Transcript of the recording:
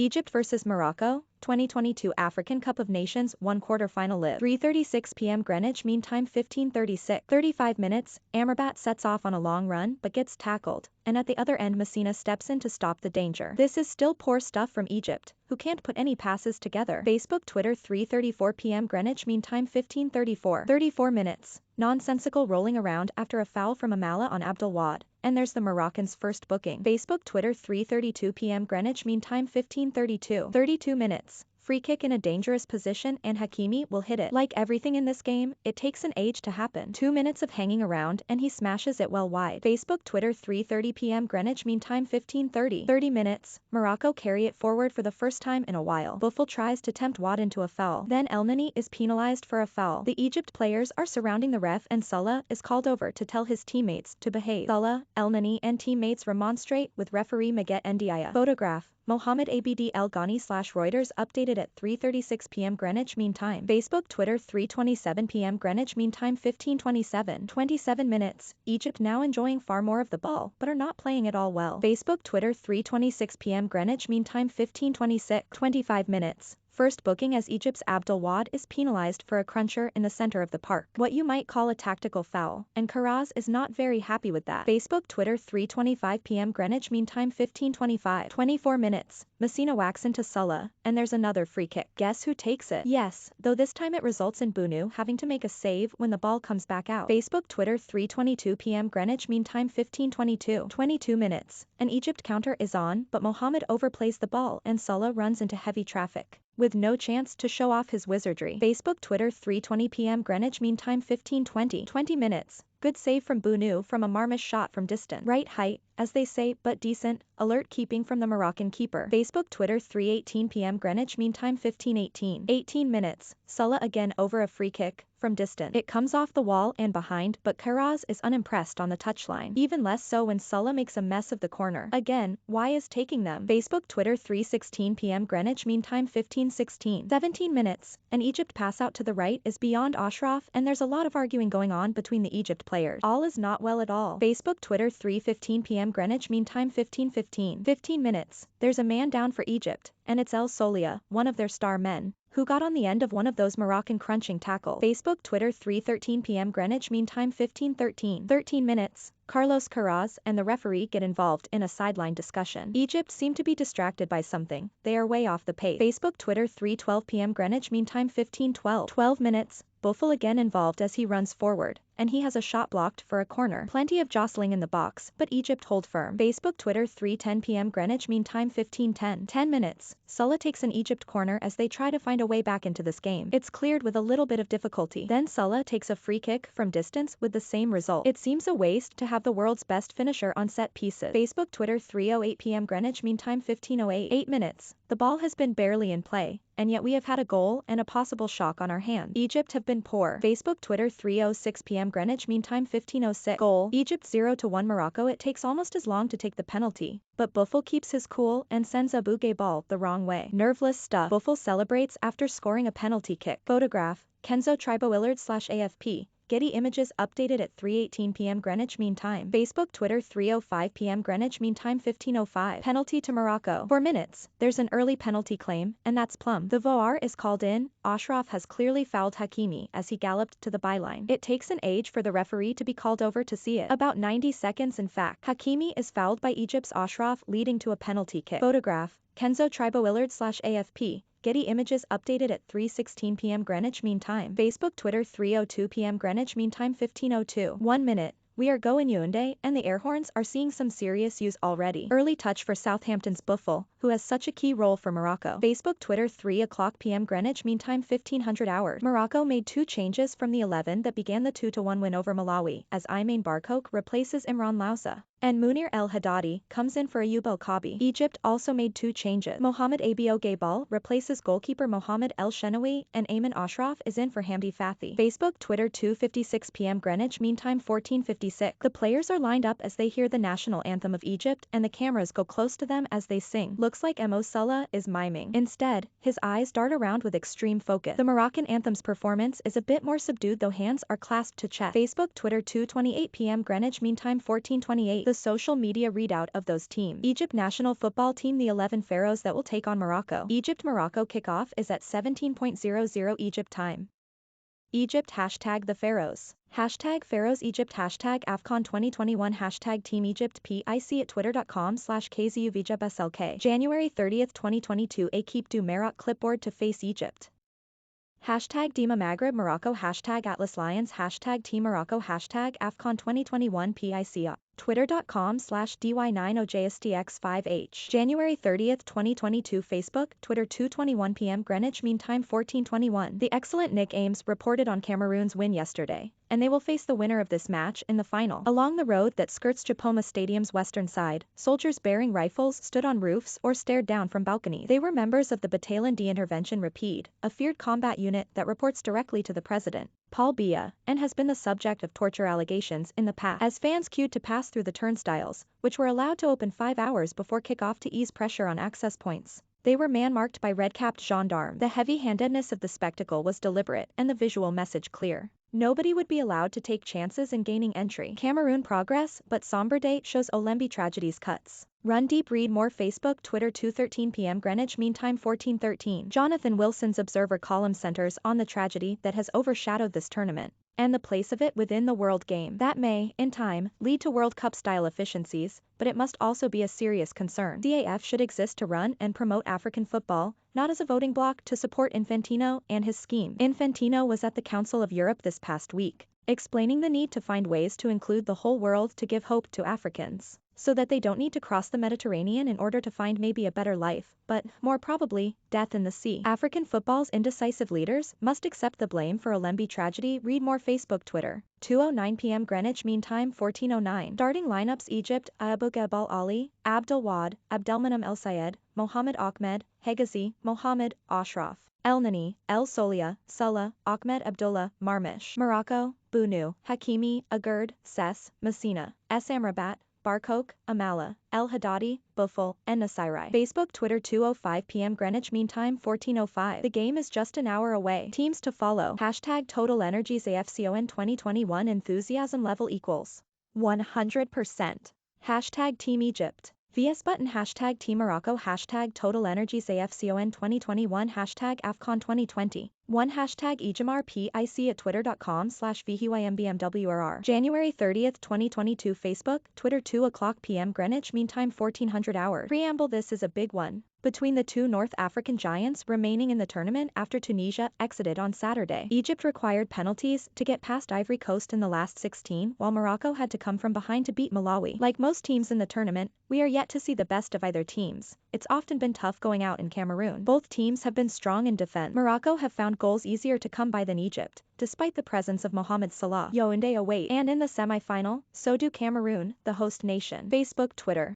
Egypt vs Morocco, 2022 African Cup of Nations 1/4 final live. 3:36 p.m. Greenwich Mean Time 15:36. 35 minutes, Amrabat sets off on a long run but gets tackled, and at the other end Messina steps in to stop the danger. This is still poor stuff from Egypt, who can't put any passes together. Facebook Twitter 3:34 p.m. Greenwich Mean Time 15:34. 34 minutes, nonsensical rolling around after a foul from Amala on Abdelwad. And there's the Moroccans' first booking. Facebook Twitter 3:32 p.m. Greenwich Mean Time 15:32. 32 minutes. Free kick in a dangerous position and Hakimi will hit it. Like everything in this game, it takes an age to happen. 2 minutes of hanging around and he smashes it well wide. Facebook Twitter 3:30 p.m. Greenwich Mean Time 15:30. 30 minutes. Morocco carry it forward for the first time in a while. Buffel tries to tempt Wad into a foul. Then El Neni is penalized for a foul. The Egypt players are surrounding the ref and Salah is called over to tell his teammates to behave. Salah, El Neni and teammates remonstrate with referee Maguette Ndiaye. Photograph. Mohamed Abd El Ghani / Reuters updated at 3:36 p.m. Greenwich Mean Time. Facebook Twitter 3:27 p.m. Greenwich Mean Time 15:27. 27 minutes. Egypt now enjoying far more of the ball, but are not playing it all well. Facebook Twitter 3:26 p.m. Greenwich Mean Time 15:26. 25 minutes. First booking as Egypt's Abdelwad is penalized for a cruncher in the center of the park. What you might call a tactical foul, and Karaz is not very happy with that. Facebook Twitter 3:25 p.m. Greenwich Mean Time 15:25. 24 minutes. Messina whacks into Salah, and there's another free kick. Guess who takes it? Yes, though this time it results in Bunu having to make a save when the ball comes back out. Facebook Twitter 3:22 p.m. Greenwich Mean Time 15:22. 22 minutes. An Egypt counter is on, but Mohamed overplays the ball and Salah runs into heavy traffic, with no chance to show off his wizardry. Facebook Twitter 3:20 p.m. Greenwich Mean Time 15:20. 20 minutes. Good save from Bunu from a Marmish shot from distant right height, as they say, but decent, alert keeping from the Moroccan keeper. Facebook Twitter 3:18 p.m. Greenwich Mean Time 15:18. 18 minutes. Salah again over a free kick, from distant. It comes off the wall and behind, but Karaz is unimpressed on the touchline. Even less so when Salah makes a mess of the corner. Again, why is taking them? Facebook Twitter 3:16 p.m. Greenwich Mean Time 15:16. 17 minutes. An Egypt pass out to the right is beyond Ashraf and there's a lot of arguing going on between the Egypt players. All is not well at all. Facebook Twitter 3:15 p.m. Greenwich Mean Time 15:15. 15 minutes. There's a man down for Egypt, and it's El Solia, one of their star men, who got on the end of one of those Moroccan crunching tackles. Facebook Twitter 3:13 p.m. Greenwich Mean Time 15:13. 13 minutes. Carlos Karaz and the referee get involved in a sideline discussion. Egypt seem to be distracted by something. They are way off the pace. Facebook Twitter 3:12 p.m. Greenwich Mean Time 15:12. 12 minutes. Buffel again involved as he runs forward, and he has a shot blocked for a corner. Plenty of jostling in the box, but Egypt hold firm. Facebook Twitter 3:10 p.m. Greenwich Mean Time 15:10. 10 minutes. Salah takes an Egypt corner as they try to find a way back into this game. It's cleared with a little bit of difficulty. Then Salah takes a free kick from distance with the same result. It seems a waste to have the world's best finisher on set pieces. Facebook Twitter 3:08 p.m. Greenwich Mean Time 15:08. 8 minutes. The ball has been barely in play, and yet we have had a goal and a possible shock on our hands. Egypt have been poor. Facebook Twitter 3:06 p.m. Greenwich Mean Time 15:06. Goal. Egypt 0-1 Morocco. It takes almost as long to take the penalty, but Buffel keeps his cool and sends a bouquet ball the wrong way. Nerveless stuff. Buffel celebrates after scoring a penalty kick. Photograph. Kenzo Tribo-Willard / AFP. Getty Images updated at 3:18 p.m. Greenwich Mean Time. Facebook Twitter 3:05 p.m. Greenwich Mean Time 15:05. Penalty to Morocco. 4 minutes. There's an early penalty claim, and that's plumb. The VAR is called in. Ashraf has clearly fouled Hakimi as he galloped to the byline. It takes an age for the referee to be called over to see it. About 90 seconds in fact. Hakimi is fouled by Egypt's Ashraf, leading to a penalty kick. Photograph. Kenzo Tribo-Willard / AFP. Getty Images updated at 3:16 p.m. Greenwich Mean Time. Facebook Twitter 3:02 p.m. Greenwich Mean Time 15:02. 1 minute. We are going Yaoundé, and the air horns are seeing some serious use already. Early touch for Southampton's Buffel, who has such a key role for Morocco. Facebook Twitter 3:00 p.m. Greenwich Mean Time 1500 hours. Morocco made 2 changes from the 11 that began the 2-1 win over Malawi, as Aymain Barkouk replaces Imran Lousa, and Munir El Haddadi comes in for Ayoub El Kabi. Egypt also made 2 changes. Mohamed Abo Gaybal replaces goalkeeper Mohamed El Shenawi, and Ayman Ashraf is in for Hamdi Fathi. Facebook Twitter 2:56 p.m. Greenwich Mean Time 14:56. The players are lined up as they hear the national anthem of Egypt, and the cameras go close to them as they sing. Looks like Mo Salah is miming. Instead, his eyes dart around with extreme focus. The Moroccan anthem's performance is a bit more subdued, though hands are clasped to chest. Facebook Twitter 2:28 p.m. Greenwich Mean Time 14:28. the social media readout of those teams. Egypt national football team, the 11 Pharaohs that will take on Morocco. Egypt-Morocco kickoff is at 17:00 Egypt time. Egypt # the Pharaohs. #Pharaohs Egypt #AFCON 2021 #Team Egypt PIC at twitter.com/KZUVJBSLK. January 30, 2022 Équipe du Maroc clipboard to face Egypt. #Dima Maghreb Morocco #Atlas Lions #Team Morocco #AFCON 2021 PIC twitter.com/dy90jstx5h. January 30, 2022 Facebook, Twitter 2:21 p.m. Greenwich Mean Time 14:21. The excellent Nick Ames reported on Cameroon's win yesterday, and they will face the winner of this match in the final. Along the road that skirts Chapoma Stadium's western side, soldiers bearing rifles stood on roofs or stared down from balconies. They were members of the Bataillon d'Intervention Rapide, a feared combat unit that reports directly to the president, Paul Biya, and has been the subject of torture allegations in the past. As fans queued to pass through the turnstiles, which were allowed to open 5 hours before kickoff to ease pressure on access points, they were man-marked by red-capped gendarmes. The heavy-handedness of the spectacle was deliberate and the visual message clear. Nobody would be allowed to take chances in gaining entry. Cameroon progress, but somber day shows Olembe tragedies cuts. Run deep, read more. Facebook, Twitter 2:13 p.m. Greenwich Mean Time 14:13. Jonathan Wilson's Observer column centers on the tragedy that has overshadowed this tournament, and the place of it within the world game. That may, in time, lead to World Cup-style efficiencies, but it must also be a serious concern. CAF should exist to run and promote African football, not as a voting bloc to support Infantino and his scheme. Infantino was at the Council of Europe this past week, explaining the need to find ways to include the whole world to give hope to Africans, so that they don't need to cross the Mediterranean in order to find maybe a better life, but, more probably, death in the sea. African football's indecisive leaders must accept the blame for Olembe tragedy. Read more. Facebook, Twitter 2:09 p.m. Greenwich Mean Time 14:09. Starting lineups: Egypt, Abu Gabal Ali, Abdel Wad, Abdelmanem El Sayed, Mohamed Ahmed, Hegazi, Mohamed Ashraf, El Nani, El Solia, Sulla, Ahmed Abdullah, Marmish. Morocco, Bounou, Hakimi, Agurd, Ses, Messina, S. Amrabat, Barkok, Amala, El Haddadi, Buffel, and Nasirai. Facebook, Twitter 2:05 p.m. Greenwich Mean Time 14:05. The game is just an hour away. Teams to follow. Total Energies AFCON 2021 enthusiasm level equals 100%. Team Egypt. VS button. Team Morocco. Total Energies AFCON 2021 AFCON 2020. 1 Ejimar PIC at twitter.com/VHYMBMWRR. January 30, 2022 Facebook, Twitter 2:00 p.m. Greenwich Mean Time 1400 hours. Preamble: this is a big one between the two North African giants remaining in the tournament after Tunisia exited on Saturday. Egypt required penalties to get past Ivory Coast in the last 16, while Morocco had to come from behind to beat Malawi. Like most teams in the tournament, we are yet to see the best of either teams. It's often been tough going out in Cameroon. Both teams have been strong in defense. Morocco have found goals easier to come by than Egypt, despite the presence of Mohamed Salah. Yaoundé await. And in the semi-final, so do Cameroon, the host nation. Facebook, Twitter